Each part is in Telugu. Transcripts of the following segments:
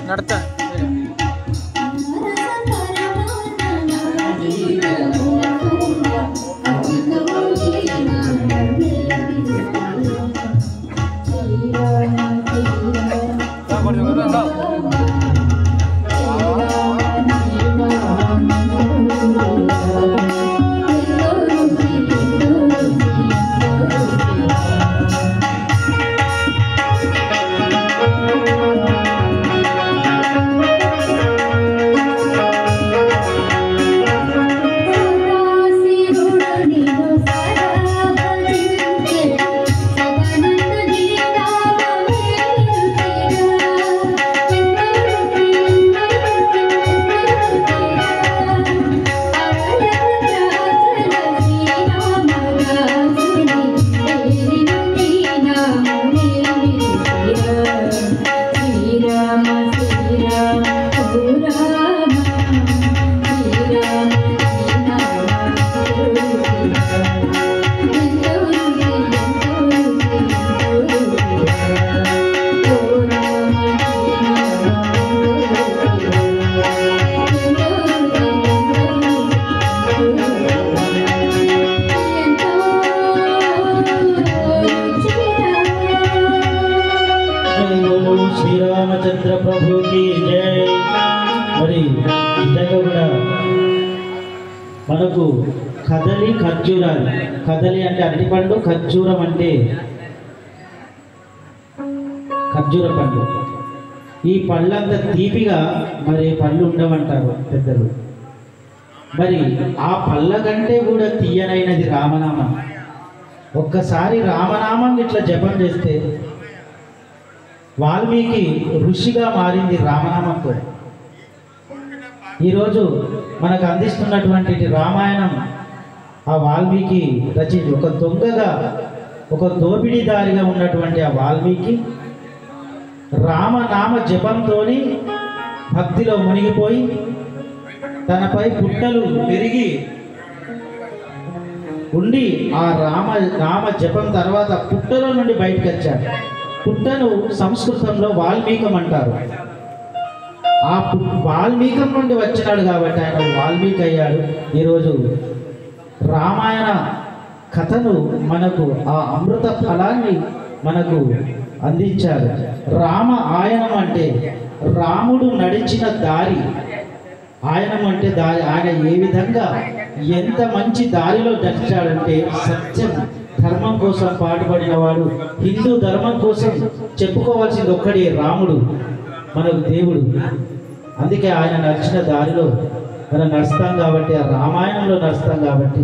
నడతా శ్రీరామచంద్ర ప్రభుకి జై. మరి నిజంగా కూడా మనకు కదలి ఖర్జూరాలు, కదలి అంటే అరటిపండు, ఖర్జూరం అంటే ఖర్జూర పండు. ఈ పళ్ళంత తీపిగా మరి పళ్ళు ఉండవంటారు పెద్దలు. మరి ఆ పళ్ళ కంటే కూడా తీయనైనది రామనామం. ఒక్కసారి రామనామం ఇట్లా జపం చేస్తే వాల్మీకి ఋషిగా మారింది రామనామంతో. ఈరోజు మనకు అందిస్తున్నటువంటి రామాయణం ఆ వాల్మీకి రచించి ఒక దొంగగా, ఒక దోపిడీదారిగా ఉన్నటువంటి ఆ వాల్మీకి రామనామ జపంతో భక్తిలో మునిగిపోయి తనపై పుట్టలు పెరిగి ఉండి ఆ నామ జపం తర్వాత పుట్టలో నుండి బయటకు వచ్చాడు. పుట్టను సంస్కృతంలో వాల్మీకం అంటారు. ఆ వాల్మీకం నుండి వచ్చినాడు కాబట్టి ఆయన వాల్మీకి అయ్యాడు. ఈరోజు రామాయణ కథను మనకు ఆ అమృత ఫలాన్ని మనకు అందించారు. రామ ఆయనం అంటే రాముడు నడిచిన దారి, ఆయనం అంటే దారి. ఆయన ఏ విధంగా ఎంత మంచి దారిలో నడిచాడంటే సత్యం ధర్మం కోసం పాటుపడినవాడు. హిందూ ధర్మం కోసం చెప్పుకోవాల్సింది ఒక్కడే రాముడు, మనకు దేవుడు. అందుకే ఆయన నడిచిన దారిలో మనం నడుస్తాం కాబట్టి, ఆ రామాయణంలో నడుస్తాం కాబట్టి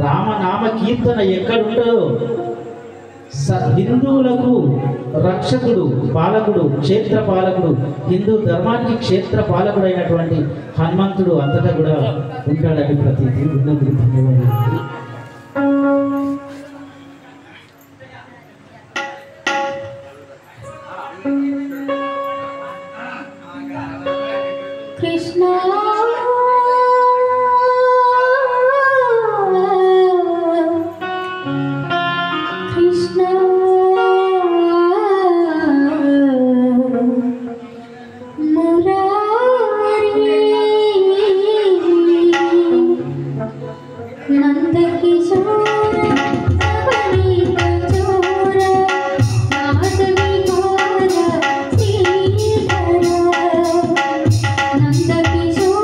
రామనామ కీర్తన ఎక్కడుండదో హిందువులకు రక్షకుడు, పాలకుడు, క్షేత్ర పాలకుడు, హిందూ ధర్మానికి క్షేత్ర పాలకుడు అయినటువంటి హనుమంతుడు అంతటా కూడా ఉంటాడని ప్రతి విన్నప్పుడు ధన్యవాదాలు. కృష్ణ కృష్ణ మురారి నందకిశోర సబరీకచోర నాదవిహార శ్రీధర నందకిశోర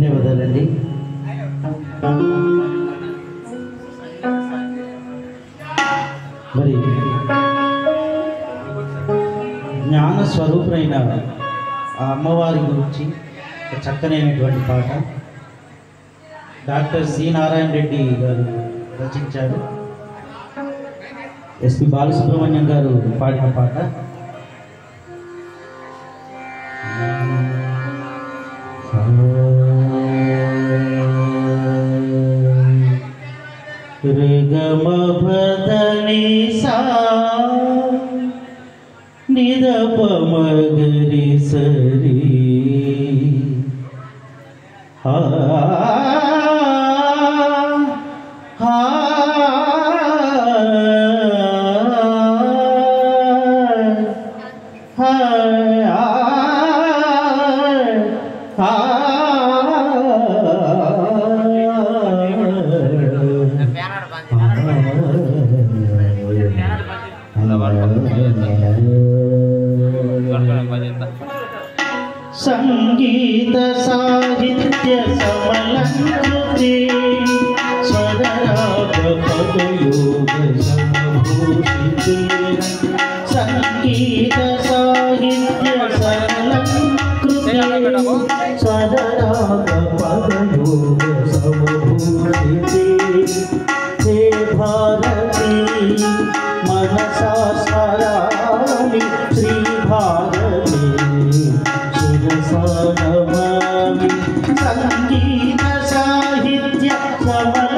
ధన్యవాదాలండి. మరి జ్ఞాన స్వరూపులైన ఆ అమ్మవారి గురించి ఒక చక్కనైనటువంటి పాట డాక్టర్ సి నారాయణ రెడ్డి గారు రచించారు. ఎస్పి బాలసుబ్రహ్మణ్యం గారు పాడిన పాట. రిగమ భదని సా నిదప మగరి సరి హా హా సంగీత సాహిత్య సమలంకృతి స్వరరాగ పదయోగ సమభూషితే సంగీత సాహిత్య సమలంకృతి స్వరరాగ పదయోగ సమభూషితే హే భారతి మనసా స్మరామి శ్రీ భారతి శిరసా నమామి సంగీత సాహిత్య సమలంకృతి